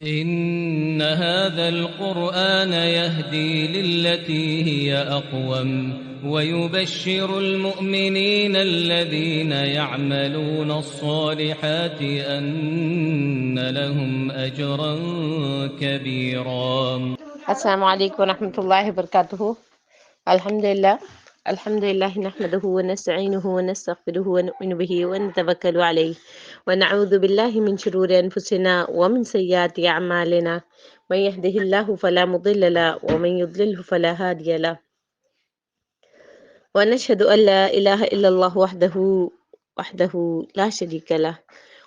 إن هذا القرآن يهدي للتي هي أقوم ويبشر المؤمنين الذين يعملون الصالحات أن لهم أجرا كبيرا. السلام علیکم ورحمۃ اللہ وبرکاتہ. الحمد للہ نحمده ونستعینه ونستغفره ونؤمن به ونتوکل علیہ ونعوذ باللہ من شرور انفسنا ومن سیئات اعمالنا من يهده الله فلا مضل له ومن يضلله فلا هادي له ونشهد ان لا اله الا الله وحده لا شريك له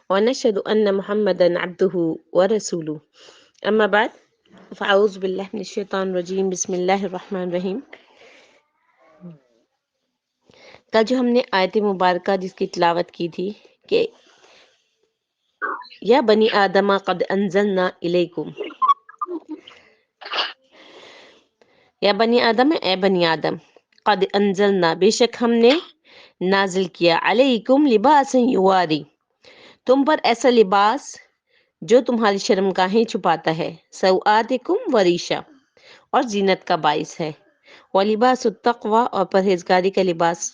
ونشهد ان محمدا عبده ورسوله. اما بعد فاعوذ باللہ من الشیطان الرجیم. بسم اللہ الرحمن الرحیم. کل جو ہم نے آیت مبارکہ جس کی تلاوت کی تھی کہ یا بنی آدم قد انزلنا الیکم، یا بنی آدم، اے بنی آدم، قد انزلنا، بے شک ہم نے نازل کیا، علیکم لباسا یواری، تم پر ایسا لباس جو تمہاری شرمگاہیں چھپاتا ہے، سوآتکم وریشا، اور زینت کا باعث ہے، ولباس التقوی، اور پرہیزگاری کا لباس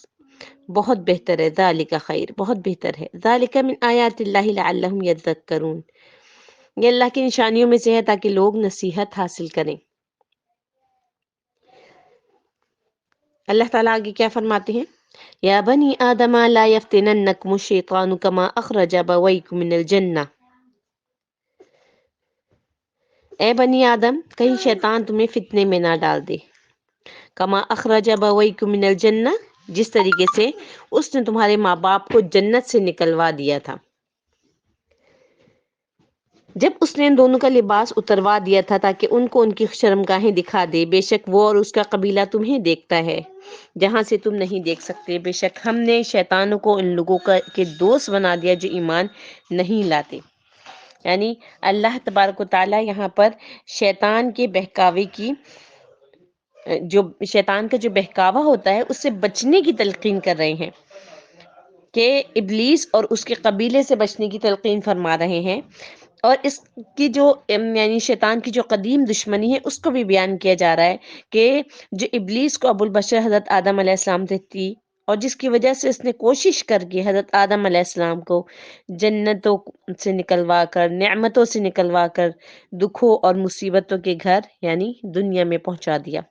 بہت بہتر ہے، ذالک خیر، بہت بہتر ہے، ذالک من آیات اللہ لعلہم یذکرون، یہ اللہ کی نشانیوں میں سے ہے تاکہ لوگ نصیحت حاصل کریں. اللہ تعالیٰ آگے کیا فرماتے ہیں؟ یا بنی آدم لا یفتننکم الشیطان کما اخرج ابویکم من الجنہ، اے بنی آدم، کہیں شیطان تمہیں فتنے میں نہ ڈال دے، کما اخرج ابویکم من الجنہ، جس طریقے سے اس نے تمہارے ماں باپ کو جنت سے نکلوا دیا تھا. جب اس نے ان دونوں کا لباس اتروا دیا تھا تاکہ ان کو ان کی شرمگاہیں دکھا دے، بے شک وہ اور اس کا قبیلہ تمہیں دیکھتا ہے جہاں سے تم نہیں دیکھ سکتے، بے شک ہم نے شیطانوں کو ان لوگوں کے دوست بنا دیا جو ایمان نہیں لاتے. یعنی اللہ تبارک و تعالیٰ یہاں پر شیطان کے بہکاوے کی، جو شیطان کا جو بہکاوا ہوتا ہے اس سے بچنے کی تلقین کر رہے ہیں، کہ ابلیس اور اس کے قبیلے سے بچنے کی تلقین فرما رہے ہیں. اور اس کی جو یعنی شیطان کی جو قدیم دشمنی ہے اس کو بھی بیان کیا جا رہا ہے کہ جو ابلیس کو ابو البشر حضرت آدم علیہ السلام سے تھی، اور جس کی وجہ سے اس نے کوشش کر کے حضرت آدم علیہ السلام کو جنتوں سے نکلوا کر، نعمتوں سے نکلوا کر دکھوں اور مصیبتوں کے گھر یعنی دنیا میں پہنچا دیا.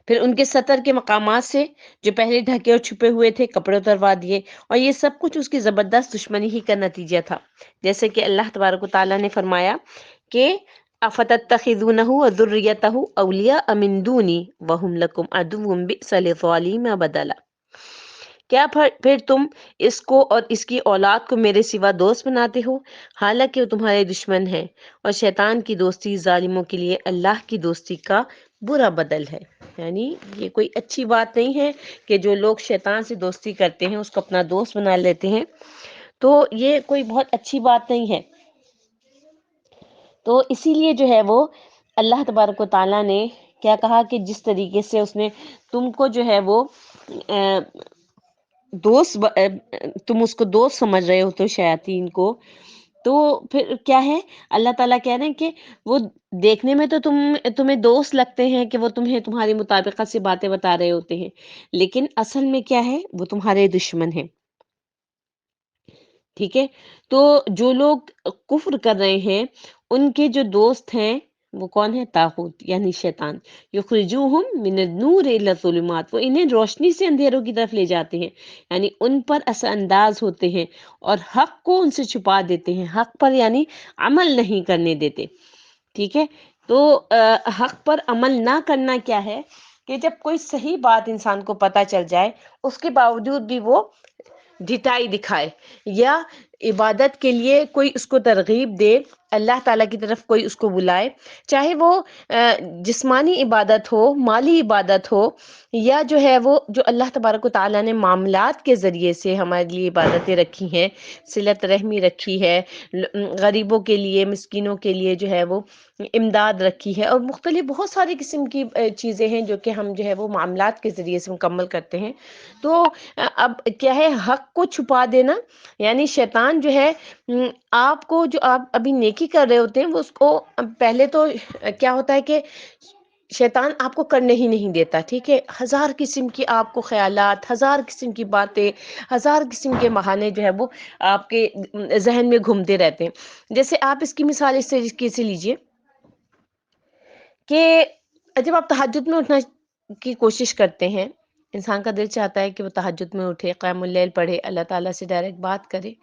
پھر ان کے سطر کے مقامات سے جو پہلے ڈھکے اور چھپے ہوئے تھے کپڑے اتروا دیے، اور یہ سب کچھ اس کی زبردست دشمنی ہی کا نتیجہ تھا. جیسے کہ اللہ تبارک و تعالیٰ نے فرمایا کہ افتتخذونہ وذریتہ اولیاء من دونی وہم لکم عدو بئس للظالمین بدلا، کیا پھر تم اس کو اور اس کی اولاد کو میرے سوا دوست بناتے ہو حالانکہ وہ تمہارے دشمن ہیں، اور شیطان کی دوستی ظالموں کے لیے اللہ کی دوستی کا برا بدل ہے. یعنی یہ کوئی اچھی بات نہیں ہے کہ جو لوگ شیطان سے دوستی کرتے ہیں اس کو اپنا دوست بنا لیتے ہیں، تو یہ کوئی بہت اچھی بات نہیں ہے. تو اسی لیے جو ہے وہ اللہ تبارک و تعالیٰ نے کیا کہا کہ جس طریقے سے اس نے تم کو جو ہے وہ تم اس کو دوست سمجھ رہے ہو تو شیاطین کو، تو پھر کیا ہے، اللہ تعالیٰ کہہ رہے ہیں کہ وہ دیکھنے میں تو تمہیں دوست لگتے ہیں کہ وہ تمہیں تمہاری مطابقت سے باتیں بتا رہے ہوتے ہیں، لیکن اصل میں کیا ہے، وہ تمہارے دشمن ہیں. ٹھیک ہے، تو جو لوگ کفر کر رہے ہیں ان کے جو دوست ہیں وہ کون ہے؟ طاغوت یعنی شیطان. یخرجوہم من النور الی الظلمات، وہ انہیں روشنی سے اندھیروں کی طرف لے جاتے ہیں، یعنی ان پر اثر انداز ہوتے ہیں اور حق کو ان سے چھپا دیتے ہیں، حق پر یعنی عمل نہیں کرنے دیتے. ٹھیک ہے، تو حق پر عمل نہ کرنا کیا ہے کہ جب کوئی صحیح بات انسان کو پتہ چل جائے اس کے باوجود بھی وہ ڈھٹائی دکھائے، یا عبادت کے لیے کوئی اس کو ترغیب دے، اللہ تعالیٰ کی طرف کوئی اس کو بلائے، چاہے وہ جسمانی عبادت ہو، مالی عبادت ہو، یا جو ہے وہ جو اللہ تبارک و تعالیٰ نے معاملات کے ذریعے سے ہمارے لیے عبادتیں رکھی ہیں، صلت رحمی رکھی ہے، غریبوں کے لیے، مسکینوں کے لیے جو ہے وہ امداد رکھی ہے، اور مختلف بہت ساری قسم کی چیزیں ہیں جو کہ ہم جو ہے وہ معاملات کے ذریعے سے مکمل کرتے ہیں. تو اب کیا ہے، حق کو چھپا دینا، یعنی شیطان شیطان جو ہے آپ کو، جو آپ ابھی نیکی کر رہے ہوتے ہیں، وہ اس کو پہلے تو کیا ہوتا ہے کہ شیطان آپ کو کرنے ہی نہیں دیتا، ٹھیک ہے، ہزار قسم کی آپ کو خیالات، ہزار قسم کی باتیں، ہزار قسم کے بہانے جو ہے وہ آپ کے ذہن میں گھومتے رہتے ہیں۔ جیسے آپ اس کی مثال اس طریقے سے لیجئے کہ جب آپ تہجد میں اٹھنا کی کوشش کرتے ہیں، انسان کا دل چاہتا ہے کہ وہ تہجد میں اٹھے، قیام اللیل پڑھے، اللہ تعالیٰ سے ڈائریکٹ بات کرے،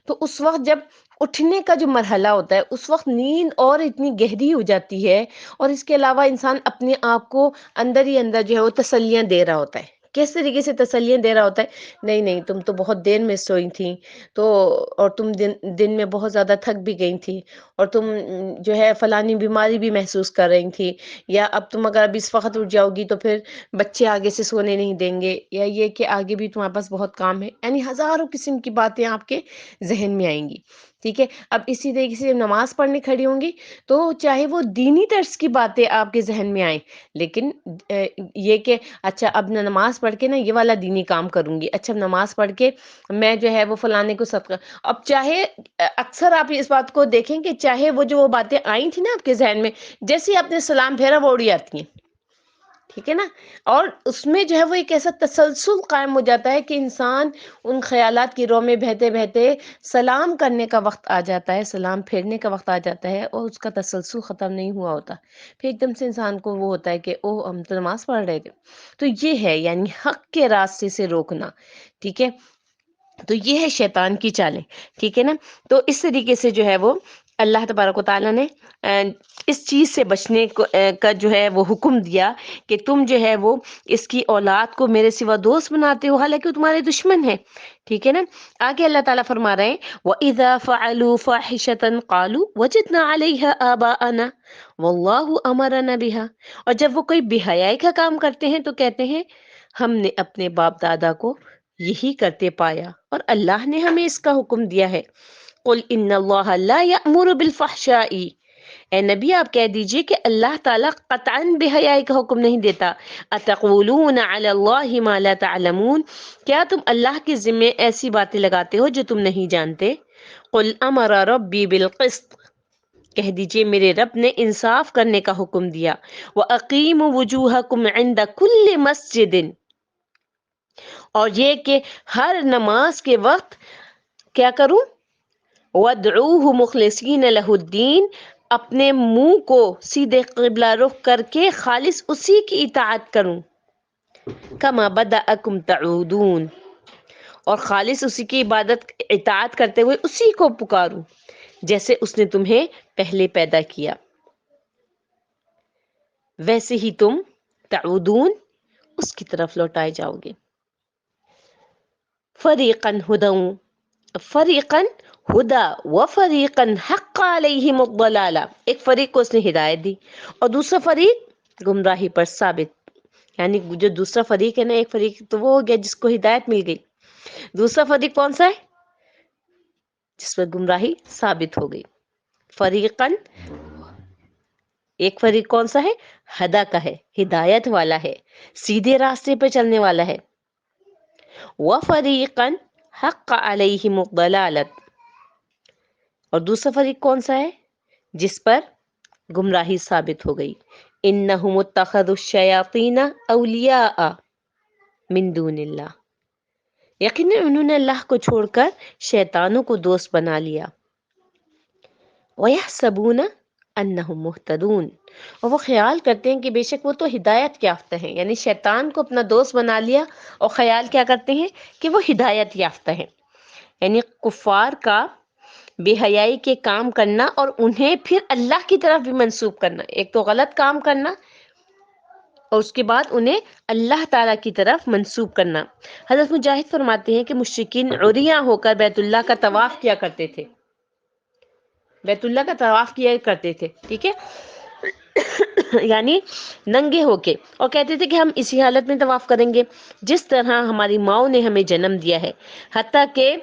تو اس وقت جب اٹھنے کا جو مرحلہ ہوتا ہے، اس وقت نیند اور اتنی گہری ہو جاتی ہے، اور اس کے علاوہ انسان اپنے آپ کو اندر ہی اندر جو ہے وہ تسلیاں دے رہا ہوتا ہے۔ کس طریقے سے تسلیاں دے رہا ہوتا ہے؟ نہیں نہیں، تم تو بہت دیر میں سوئی تھی، تو اور تم دن میں بہت زیادہ تھک بھی گئی تھی، اور تم جو ہے فلانی بیماری بھی محسوس کر رہی تھی، یا اب تم اگر اب اس وقت اٹھ جاؤ گی تو پھر بچے آگے سے سونے نہیں دیں گے، یا یہ کہ آگے بھی تمہارے پاس بہت کام ہے، یعنی ہزاروں قسم کی باتیں آپ کے ذہن میں آئیں گی، ٹھیک ہے۔ اب اسی طریقے سے نماز پڑھنے کھڑی ہوں گی تو چاہے وہ دینی طرز کی باتیں آپ کے ذہن میں آئیں، لیکن یہ کہ اچھا اب نماز پڑھ کے نا یہ والا دینی کام کروں گی، اچھا نماز پڑھ کے میں جو ہے وہ فلانے کو صدقہ، اب چاہے اکثر آپ اس بات کو دیکھیں کہ چاہے وہ جو وہ باتیں آئی تھی نا آپ کے ذہن میں، جیسے ہی آپ نے سلام پھیرا وہ اڑی آتی ہیں، ٹھیک ہے نا، اور اس میں جو ہے وہ ایک ایسا تسلسل قائم ہو جاتا ہے کہ انسان ان خیالات کی رو میں بہتے بہتے سلام کرنے کا وقت آ جاتا ہے، سلام پھیرنے کا وقت آ جاتا ہے، اور اس کا تسلسل ختم نہیں ہوا ہوتا، پھر ایک دم سے انسان کو وہ ہوتا ہے کہ اوہ ہم تو نماز پڑھ رہے تھے۔ تو یہ ہے یعنی حق کے راستے سے روکنا، ٹھیک ہے، تو یہ ہے شیطان کی چالیں، ٹھیک ہے نا۔ تو اس طریقے سے جو ہے وہ اللہ تبارک و تعالیٰ نے اس چیز سے بچنے کا جو ہے وہ حکم دیا کہ تم جو ہے وہ اس کی اولاد کو میرے سوا دوست بناتے ہو، حالانکہ وہ تمہارے دشمن ہے، ٹھیک ہے نا۔ آگے اللہ تعالیٰ فرما رہے ہیں وَإِذَا فَعَلُوا فَاحِشَةً قَالُوا وَجَدْنَا عَلَيْهَا آبَاءَنَا وَاللَّهُ أَمَرَنَا بِهَا، اور جب وہ کوئی بے حیائی کا کام کرتے ہیں تو کہتے ہیں ہم نے اپنے باپ دادا کو یہی کرتے پایا اور اللہ نے ہمیں اس کا حکم دیا ہے۔ قل ان اللہ لا یأمر بالفحشاء، اے نبی آپ کہہ دیجئے کہ اللہ تعالیٰ قطعاً بے حیائی کا حکم نہیں دیتا۔ اتقولون علی اللہ ما لا تعلمون، کیا تم اللہ کے ذمے ایسی باتیں لگاتے ہو جو تم نہیں جانتے؟ قل امر ربی بالقسط، کہہ دیجئے میرے رب نے انصاف کرنے کا حکم دیا۔ وَأَقِیمُوا وُجُوهَکُمْ عِنْدَ كُلِّ مَسْجِدٍ، اور یہ کہ ہر نماز کے وقت کیا کروں؟ وَادْعُوهُ مُخْلِصِينَ لَهُ الدِّينَ، اپنے منہ کو سیدھے قبلہ رخ کر کے خالص اسی کی اطاعت کروں۔ كَمَا بَدَأَكُمْ تَعُودُونَ، اور خالص اسی کی عبادت اطاعت کرتے ہوئے اسی کو پکاروں جیسے اس نے تمہیں پہلے پیدا کیا، ویسے ہی تم تعودون اس کی طرف لوٹائے جاؤ گے۔ فریقاً ہدی، فریقاً ہدا و فریقاً حق علیہم الضلالہ، ایک فریق کو اس نے ہدایت دی اور دوسرا فریق گمراہی پر ثابت، یعنی جو دوسرا فریق ہے نا، ایک فریق تو وہ ہو گیا جس کو ہدایت مل گئی، دوسرا فریق کون سا ہے؟ جس پر گمراہی ثابت ہو گئی۔ فریقاً، ایک فریق کون سا ہے؟ ہدا کا ہے، ہدایت والا ہے، سیدھے راستے پہ چلنے والا ہے۔ وَفَرِيقًا حَقَّ عَلَيْهِمُ الضَّلَالَةُ، اور دوسرا فریق کون سا ہے؟ جس پر گمراہی ثابت ہو گئی۔ إِنَّهُمُ اتَّخَذُوا الشَّيَاطِينَ أَوْلِيَاءَ مِن دُونِ اللَّهِ، یقیناً انہوں نے اللہ کو چھوڑ کر شیطانوں کو دوست بنا لیا۔ وَيَحْسَبُونَ أَنَّهُمْ مُهْتَدُونَ، اور وہ خیال کرتے ہیں کہ بے شک وہ تو ہدایت یافتہ ہیں، یعنی شیطان کو اپنا دوست بنا لیا اور خیال کیا کرتے ہیں کہ وہ ہدایت یافتہ ہیں، یعنی کفار کا بے حیائی کے کام کرنا اور انہیں پھر اللہ کی طرف بھی منسوب کرنا، ایک تو غلط کام کرنا اور اس کے بعد انہیں اللہ تعالیٰ کی طرف منسوب کرنا۔ حضرت مجاہد فرماتے ہیں کہ مشرکین عریاں ہو کر بیت اللہ کا طواف کیا کرتے تھے، بیت اللہ کا طواف کیا کرتے تھے، ٹھیک ہے، یعنی ننگے ہو کے، اور کہتے تھے کہ ہم اسی حالت میں طواف کریں گے جس طرح ہماری ماؤں نے ہمیں جنم دیا ہے، حتیٰ کہ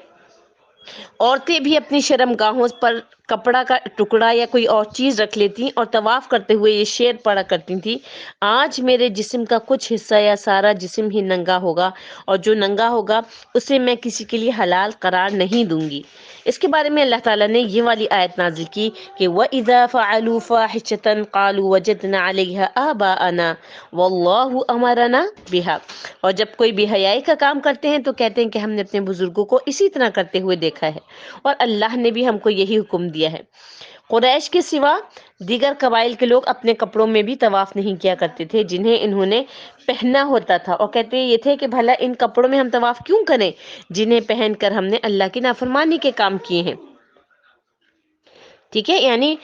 عورتیں بھی اپنی شرم گاہوں پر کپڑا کا ٹکڑا یا کوئی اور چیز رکھ لیتی اور طواف کرتے ہوئے یہ شعر پڑھا کرتی تھی: آج میرے جسم کا کچھ حصہ یا سارا جسم ہی ننگا ہوگا، اور جو ننگا ہوگا اسے میں کسی کے لیے حلال قرار نہیں دوں گی۔ اس کے بارے میں اللہ تعالیٰ نے یہ والی آیت نازل کی کہ وَإِذَا فَعَلُوا فَاحِشَةً قَالُوا وَجَدْنَا عَلَيْهَا آبَاءَنَا وَاللَّهُ أَمَرَنَا بِهَا، اور جب کوئی بے حیائی کا کام کرتے ہیں تو کہتے ہیں کہ ہم نے اپنے بزرگوں کو اسی طرح کرتے ہوئے دیکھا ہے اور اللہ نے بھی ہم کو یہی حکم دیا ہے۔ قریش کے سوا دیگر قبائل کے لوگ اپنے کپڑوں میں بھی طواف نہیں کیا کرتے تھے جنہیں انہوں نے پہنا ہوتا تھا، اور کہتے یہ تھے کہ بھلا ان کپڑوں میں ہم طواف کیوں کریں جنہیں پہن کر ہم نے اللہ کی نافرمانی کے کام کیے ہیں۔ ٹھیک ہے، یعنی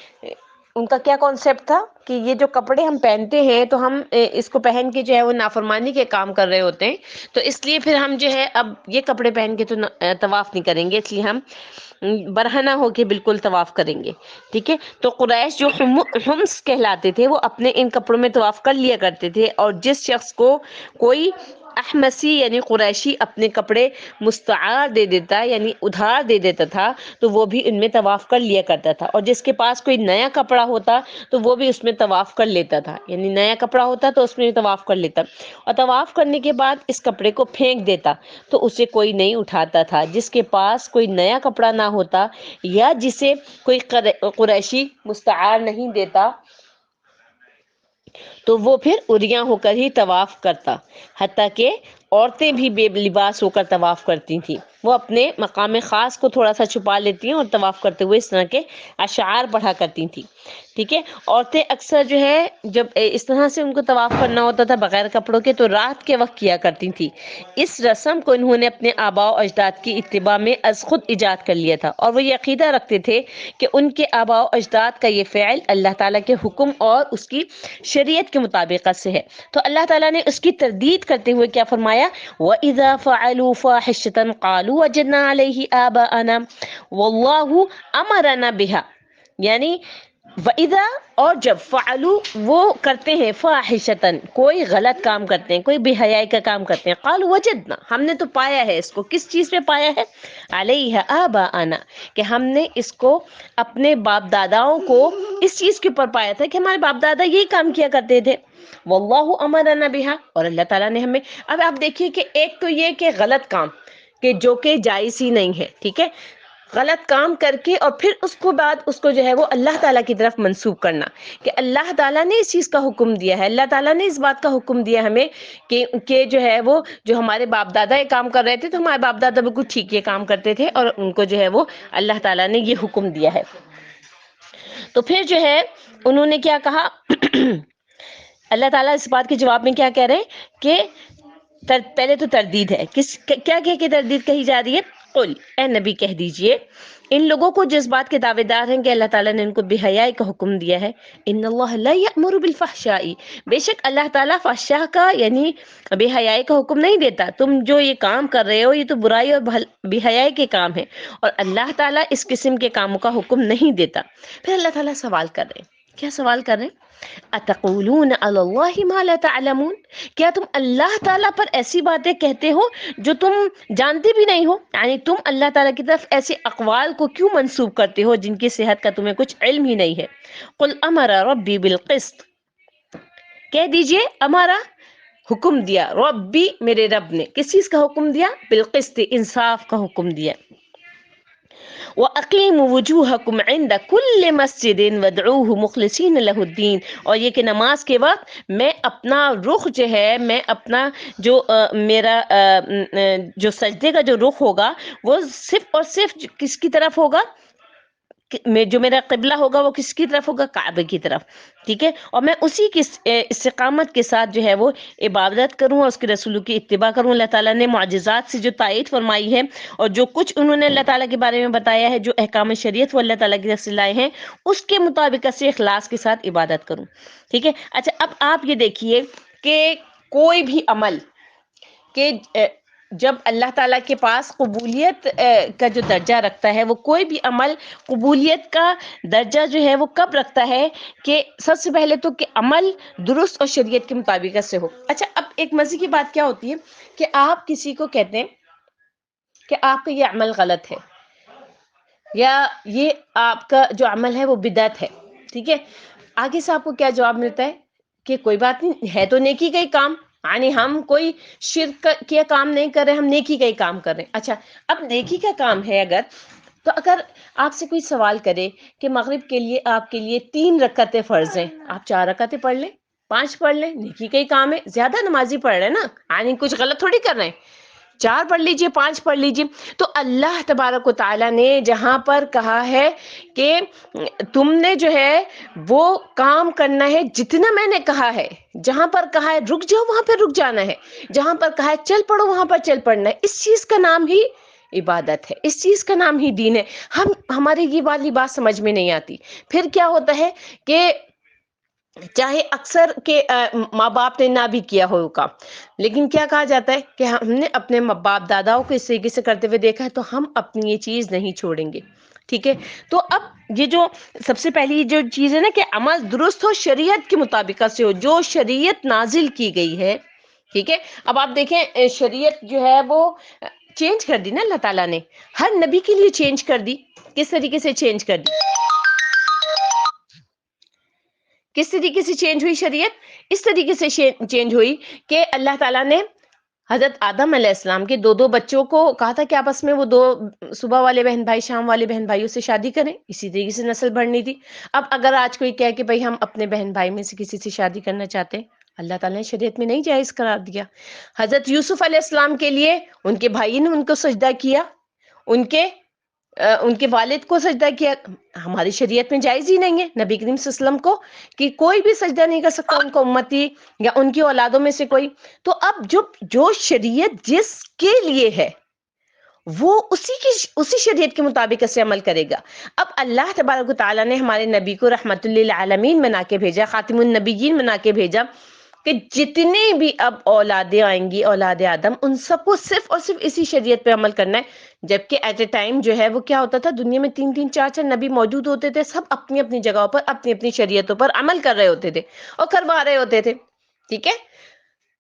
ان کا کیا کانسیپٹ تھا کہ یہ جو کپڑے ہم پہنتے ہیں تو ہم اس کو پہن کے جو ہے وہ نافرمانی کے کام کر رہے ہوتے ہیں، تو اس لیے پھر ہم جو ہے اب یہ کپڑے پہن کے تو طواف نہیں کریں گے، اس لیے ہم برہنہ ہو کے بالکل طواف کریں گے۔ ٹھیک ہے، تو قریش جو حمص کہلاتے تھے وہ اپنے ان کپڑوں میں طواف کر لیا کرتے تھے، اور جس شخص کو کوئی احمسی یعنی قریشی اپنے کپڑے مستعار دے دیتا یعنی ادھار دے دیتا تھا تو وہ بھی ان میں طواف کر لیا کرتا تھا، اور جس کے پاس کوئی نیا کپڑا ہوتا تو وہ بھی اس میں طواف کر لیتا تھا، یعنی نیا کپڑا ہوتا تو اس میں طواف کر لیتا، اور طواف کرنے کے بعد اس کپڑے کو پھینک دیتا تو اسے کوئی نہیں اٹھاتا تھا۔ جس کے پاس کوئی نیا کپڑا نہ ہوتا یا جسے کوئی قریشی مستعار نہیں دیتا تو وہ پھر عریاں ہو کر ہی طواف کرتا، حتیٰ کہ عورتیں بھی بے لباس ہو کر طواف کرتی تھیں، وہ اپنے مقام خاص کو تھوڑا سا چھپا لیتی ہیں اور طواف کرتے ہوئے اس طرح کے اشعار پڑھا کرتی تھیں۔ ٹھیک ہے، عورتیں اکثر جو ہے جب اس طرح سے ان کو طواف کرنا ہوتا تھا بغیر کپڑوں کے تو رات کے وقت کیا کرتی تھیں۔ اس رسم کو انہوں نے اپنے آباء و اجداد کی اتباع میں از خود ایجاد کر لیا تھا، اور وہ یہ عقیدہ رکھتے تھے کہ ان کے آباء و اجداد کا یہ فعل اللہ تعالیٰ کے حکم اور اس کی شریعت کے مطابقت سے ہے۔ تو اللہ تعالیٰ نے اس کی تردید کرتے ہوئے کیا فرمایا: وَإِذَا فَعَلُوا فَاحِشَةً قَالُوا وَجَدْنَا عَلَيْهِ آبَاءَنَا وَاللَّهُ أَمَرَنَا بِهَا، یعنی وَإِذَا اور جب فعلوا وہ کرتے ہیں فاحشتاً کوئی غلط کام کرتے ہیں، کوئی بے حیائی کا کام کرتے ہیں، قالوا وجدنا ہم نے تو پایا ہے اس کو، کس چیز پہ پایا ہے؟ علیہ آباءنا کہ ہم نے اس کو اپنے باپ داداؤں کو اس چیز کے اوپر پایا تھا کہ ہمارے باپ دادا یہی کام کیا کرتے تھے۔ واللہ امرنا بہا، اور اللہ تعالیٰ نے ہمیں، اب آپ دیکھیے کہ ایک تو یہ کہ غلط کام کہ جو کہ جائز ہی نہیں ہے، ٹھیک ہے، غلط کام کر کے اور پھر اس کو بعد اس کو جو ہے وہ اللہ تعالیٰ کی طرف منسوب کرنا کہ اللہ تعالیٰ نے اس چیز کا حکم دیا ہے، اللہ تعالیٰ نے اس بات کا حکم دیا ہمیں کہ جو ہے وہ جو ہمارے باپ دادا یہ کام کر رہے تھے تو ہمارے باپ دادا بالکل ٹھیک یہ کام کرتے تھے اور ان کو جو ہے وہ اللہ تعالیٰ نے یہ حکم دیا ہے۔ تو پھر جو ہے انہوں نے کیا کہا اللہ تعالیٰ اس بات کے جواب میں کیا کہہ رہے ہیں کہ پہلے تو تردید ہے، کیا کہہ کے تردید کہی جا رہی ہے؟ قل اے نبی کہہ دیجئے ان لوگوں کو جس بات کے دعوے دار ہیں کہ اللہ تعالیٰ نے ان کو بے حیائی کا حکم دیا ہے، ان اللہ لا یأمر بالفحشاء، بے شک اللہ تعالیٰ فحشاء کا یعنی بے حیائی کا حکم نہیں دیتا، تم جو یہ کام کر رہے ہو یہ تو برائی اور بے حیائی کے کام ہے اور اللہ تعالیٰ اس قسم کے کاموں کا حکم نہیں دیتا۔ پھر اللہ تعالیٰ سوال کر رہے ہیں، کیا سوال کر رہے ہیں؟ اتقولون علی اللہ ما لا تعلمون، کیا تم اللہ تعالیٰ پر ایسی باتیں کہتے ہو جو تم جانتے بھی نہیں ہو، یعنی تم اللہ تعالیٰ کی طرف ایسے اقوال کو کیوں منسوب کرتے ہو جن کی صحت کا تمہیں کچھ علم ہی نہیں ہے۔ قل امر ربی بالقسط، کہہ دیجئے ہمارا حکم دیا ربی میرے رب نے، کس چیز کا حکم دیا؟ بالقسط، انصاف کا حکم دیا۔ وَأَقِيمُوا وُجُوهَكُمْ عِنْدَ كُلِّ مَسْجِدٍ وَادْعُوهُ مُخْلِصِينَ لَهُ الدِّينَ، اور یہ کہ نماز کے وقت میں اپنا رخ جو ہے میں اپنا جو میرا جو سجدے کا جو رخ ہوگا وہ صرف اور صرف کس کی طرف ہوگا؟ جو میرا قبلہ ہوگا وہ کس کی طرف ہوگا؟ کعبے کی طرف، ٹھیک ہے، اور میں اسی کی استقامت کے ساتھ جو ہے وہ عبادت کروں اور اس کے رسولوں کی اتباع کروں۔ اللہ تعالیٰ نے معجزات سے جو تائید فرمائی ہے اور جو کچھ انہوں نے اللہ تعالیٰ کے بارے میں بتایا ہے، جو احکام شریعت وہ اللہ تعالیٰ کی طرف سے لائے ہیں، اس کے مطابق سے اخلاص کے ساتھ عبادت کروں، ٹھیک ہے۔ اچھا اب آپ یہ دیکھیے کہ کوئی بھی عمل کہ جب اللہ تعالیٰ کے پاس قبولیت کا جو درجہ رکھتا ہے، وہ کوئی بھی عمل قبولیت کا درجہ جو ہے وہ کب رکھتا ہے کہ سب سے پہلے تو کہ عمل درست اور شریعت کے مطابق سے ہو۔ اچھا اب ایک مزے کی بات کیا ہوتی ہے کہ آپ کسی کو کہتے ہیں کہ آپ کا یہ عمل غلط ہے، یا یہ آپ کا جو عمل ہے وہ بدعت ہے، ٹھیک ہے، آگے سے آپ کو کیا جواب ملتا ہے کہ کوئی بات نہیں، ہے تو نیکی کا ہی کام، یعنی ہم کوئی شرک کیا کام نہیں کر رہے، ہم نیکی کا ہی کام کر رہے ہیں۔ اچھا، اب نیکی کا کام ہے اگر، تو اگر آپ سے کوئی سوال کرے کہ مغرب کے لیے آپ کے لیے 3 رکعتیں فرض ہیں، آپ 4 رکعتیں پڑھ لیں، 5 پڑھ لیں، نیکی کا ہی کام ہے، زیادہ نمازی پڑھ رہے ہیں نا، یعنی کچھ غلط تھوڑی کر رہے ہیں، 4 پڑھ لیجئے، 5 پڑھ لیجئے۔ تو اللہ تبارک و تعالیٰ نے جہاں پر کہا ہے کہ تم نے جو ہے وہ کام کرنا ہے جتنا میں نے کہا ہے، جہاں پر کہا ہے رک جاؤ وہاں پہ رک جانا ہے، جہاں پر کہا ہے چل پڑو وہاں پر چل پڑنا ہے، اس چیز کا نام ہی عبادت ہے، اس چیز کا نام ہی دین ہے۔ ہمارے یہ والی بات سمجھ میں نہیں آتی، پھر کیا ہوتا ہے کہ چاہے اکثر کے ماں باپ نے نہ بھی کیا ہو کام، لیکن کیا کہا جاتا ہے کہ ہم نے اپنے باپ داداؤں کو اس طریقے سے کرتے ہوئے دیکھا ہے تو ہم اپنی یہ چیز نہیں چھوڑیں گے، ٹھیک ہے۔ تو اب یہ جو سب سے پہلی جو چیز ہے نا کہ عمل درست ہو، شریعت کے مطابق سے ہو، جو شریعت نازل کی گئی ہے، ٹھیک ہے۔ اب آپ دیکھیں شریعت جو ہے وہ چینج کر دی نا اللہ تعالیٰ نے، ہر نبی کے لیے چینج کر دی۔ کس طریقے سے چینج کر دی؟ کس طریقے سے چینج ہوئی شریعت؟ اس طریقے سے چینج ہوئی کہ اللہ تعالیٰ نے حضرت آدم علیہ السلام کے 2 بچوں کو کہا تھا کہ آپس میں وہ 2 صبح والے بہن بھائی شام والے بہن بھائیوں سے شادی کریں، اسی طریقے سے نسل بڑھنی تھی۔ اب اگر آج کوئی کہے کہ بھائی ہم اپنے بہن بھائی میں سے کسی سے شادی کرنا چاہتے ہیں، اللہ تعالیٰ نے شریعت میں نہیں جائز قرار دیا۔ حضرت یوسف علیہ السلام کے لیے ان کے بھائی نے ان کو سجدہ کیا، ان کے والد کو سجدہ کیا، ہماری شریعت میں جائز ہی نہیں ہے نبی کریم صلی اللہ علیہ وسلم کو کہ کوئی بھی سجدہ نہیں کر سکتا ان کو امتی یا ان کی اولادوں میں سے کوئی۔ تو اب جو شریعت جس کے لیے ہے وہ اسی شریعت کے مطابق سے عمل کرے گا۔ اب اللہ تبارک و تعالیٰ نے ہمارے نبی کو رحمت للعالمین بنا کے بھیجا، خاتم النبیین بنا کے بھیجا کہ جتنے بھی اب اولادیں آئیں گی، اولاد آدم، ان سب کو صرف اور صرف اسی شریعت پہ عمل کرنا ہے۔ جبکہ ایٹ اے ٹائم جو ہے وہ کیا ہوتا تھا، دنیا میں 3 4 نبی موجود ہوتے تھے، سب اپنی اپنی جگہوں پر اپنی اپنی شریعتوں پر عمل کر رہے ہوتے تھے اور کروا رہے ہوتے تھے، ٹھیک ہے۔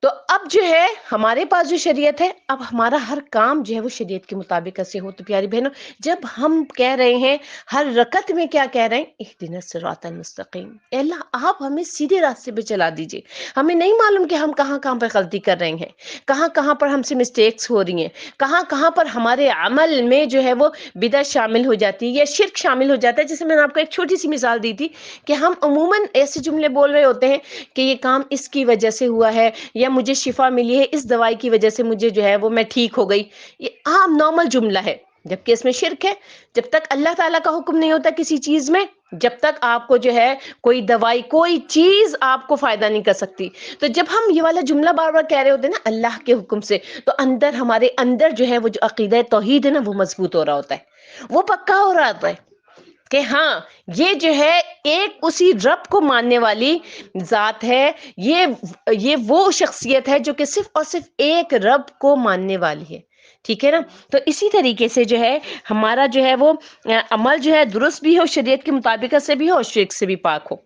تو اب جو ہے ہمارے پاس جو شریعت ہے، اب ہمارا ہر کام جو ہے وہ شریعت کے مطابق سے ہو۔ تو پیاری بہنوں، جب ہم کہہ رہے ہیں ہر رکعت میں کیا کہہ رہے ہیں، اہدنا الصراط المستقیم، اے اللہ آپ ہمیں سیدھے راستے پہ چلا دیجئے۔ ہمیں نہیں معلوم کہ ہم کہاں کہاں پر غلطی کر رہے ہیں، کہاں کہاں پر ہم سے مسٹیکس ہو رہی ہیں، کہاں کہاں پر ہمارے عمل میں جو ہے وہ بدعت شامل ہو جاتی ہے یا شرک شامل ہو جاتا ہے۔ جیسے میں نے آپ کو ایک چھوٹی سی مثال دی تھی کہ ہم عموماً ایسے جملے بول رہے ہوتے ہیں کہ یہ کام اس کی وجہ سے ہوا ہے، یا مجھے شفا ملی ہے اس دوائی کی وجہ سے، مجھے جو ہے وہ میں ٹھیک ہو گئی، یہ عام نارمل جملہ ہے، جبکہ اس میں شرک ہے۔ جب تک اللہ تعالیٰ کا حکم نہیں ہوتا کسی چیز میں، جب تک آپ کو جو ہے کوئی دوائی کوئی چیز آپ کو فائدہ نہیں کر سکتی۔ تو جب ہم یہ والا جملہ بار بار کہہ رہے ہوتے ہیں نا اللہ کے حکم سے، تو ہمارے اندر جو ہے وہ جو عقیدہ توحید ہے نا وہ مضبوط ہو رہا ہوتا ہے، وہ پکا ہو رہا ہوتا ہے کہ ہاں یہ جو ہے ایک اسی رب کو ماننے والی ذات ہے، یہ وہ شخصیت ہے جو کہ صرف اور صرف ایک رب کو ماننے والی ہے، ٹھیک ہے نا۔ تو اسی طریقے سے جو ہے ہمارا جو ہے وہ عمل جو ہے درست بھی ہو، شریعت کے مطابق سے بھی ہو اور شرک سے بھی پاک ہو۔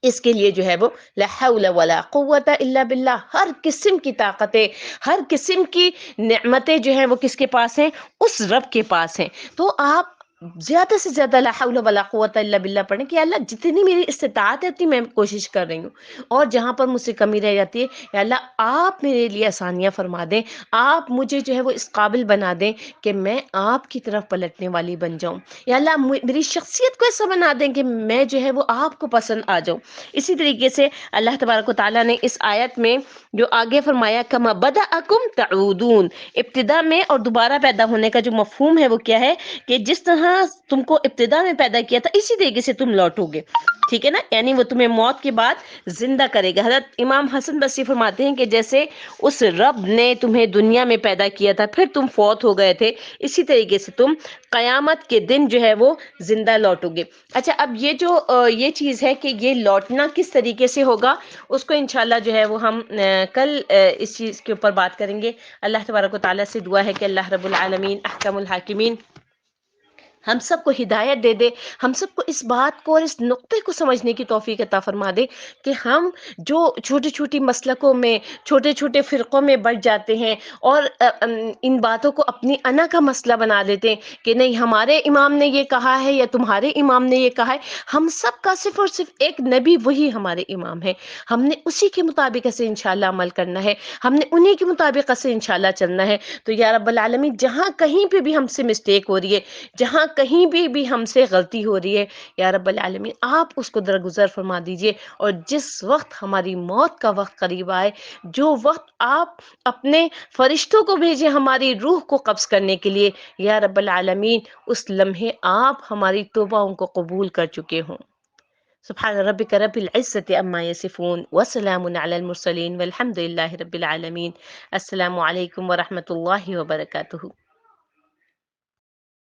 اس کے لیے جو ہے وہ لا حول ولا قوت الا باللہ، ہر قسم کی طاقتیں، ہر قسم کی نعمتیں جو ہیں وہ کس کے پاس ہیں؟ اس رب کے پاس ہیں۔ تو آپ زیادہ سے زیادہ لا حول ولا قوت الا باللہ پڑھیں کہ اللہ جتنی میری استطاعت ہے اتنی میں کوشش کر رہی ہوں، اور جہاں پر مجھ سے کمی رہ جاتی ہے یا اللہ آپ میرے لیے آسانیاں فرما دیں، آپ مجھے جو ہے وہ اس قابل بنا دیں کہ میں آپ کی طرف پلٹنے والی بن جاؤں، یا اللہ میری شخصیت کو ایسا بنا دیں کہ میں جو ہے وہ آپ کو پسند آ جاؤں۔ اسی طریقے سے اللہ تبارک و تعالیٰ نے اس آیت میں جو آگے فرمایا کما بدأکم تعودون، ابتدا میں اور دوبارہ پیدا ہونے کا جو مفہوم ہے وہ کیا ہے کہ جس طرح تم کو ابتدا میں پیدا کیا تھا اسی طریقے سے تم لوٹو گے، ٹھیک ہے نا، یعنی وہ تمہیں موت کے بعد زندہ کرے گا۔ حضرت امام حسن بصری فرماتے ہیں کہ جیسے اس رب نے تمہیں دنیا میں پیدا کیا تھا پھر تم فوت ہو گئے تھے، اسی طریقے سے تم قیامت کے دن جو ہے وہ زندہ لوٹو گے۔ اچھا، اب یہ جو یہ چیز ہے کہ یہ لوٹنا کس طریقے سے ہوگا، اس کو انشاءاللہ جو ہے وہ ہم کل اس چیز کے اوپر بات کریں گے۔ اللہ تبارک و تعالیٰ سے دعا ہے کہ اللہ رب العالمین احکم الحاکمین ہم سب کو ہدایت دے دے، ہم سب کو اس بات کو اور اس نقطے کو سمجھنے کی توفیق عطا فرما دے کہ ہم جو چھوٹی چھوٹی مسلکوں میں، چھوٹے چھوٹے فرقوں میں بٹ جاتے ہیں اور ان باتوں کو اپنی انا کا مسئلہ بنا دیتے ہیں کہ نہیں ہمارے امام نے یہ کہا ہے یا تمہارے امام نے یہ کہا ہے، ہم سب کا صرف اور صرف ایک نبی وہی ہمارے امام ہے، ہم نے اسی کے مطابق سے انشاءاللہ عمل کرنا ہے، ہم نے انہی کے مطابق سے انشاءاللہ چلنا ہے۔ تو یا رب العالمین جہاں کہیں پہ بھی ہم سے مسٹیک ہو رہی ہے، جہاں کہیں بھی ہم سے غلطی ہو رہی ہے، یا رب العالمین آپ اس کو درگزر فرما دیجئے، اور جس وقت ہماری موت کا وقت قریب آئے، جو وقت آپ اپنے فرشتوں کو بھیجیں ہماری روح کو قبض کرنے کے لیے، یا رب العالمین اس لمحے آپ ہماری توبہ کو قبول کر چکے ہوں۔ سبحان ربک رب العزة عما یصفون وسلام علی المرسلین والحمد للہ رب العالمین۔ السلام علیکم ورحمۃ اللہ وبرکاتہ۔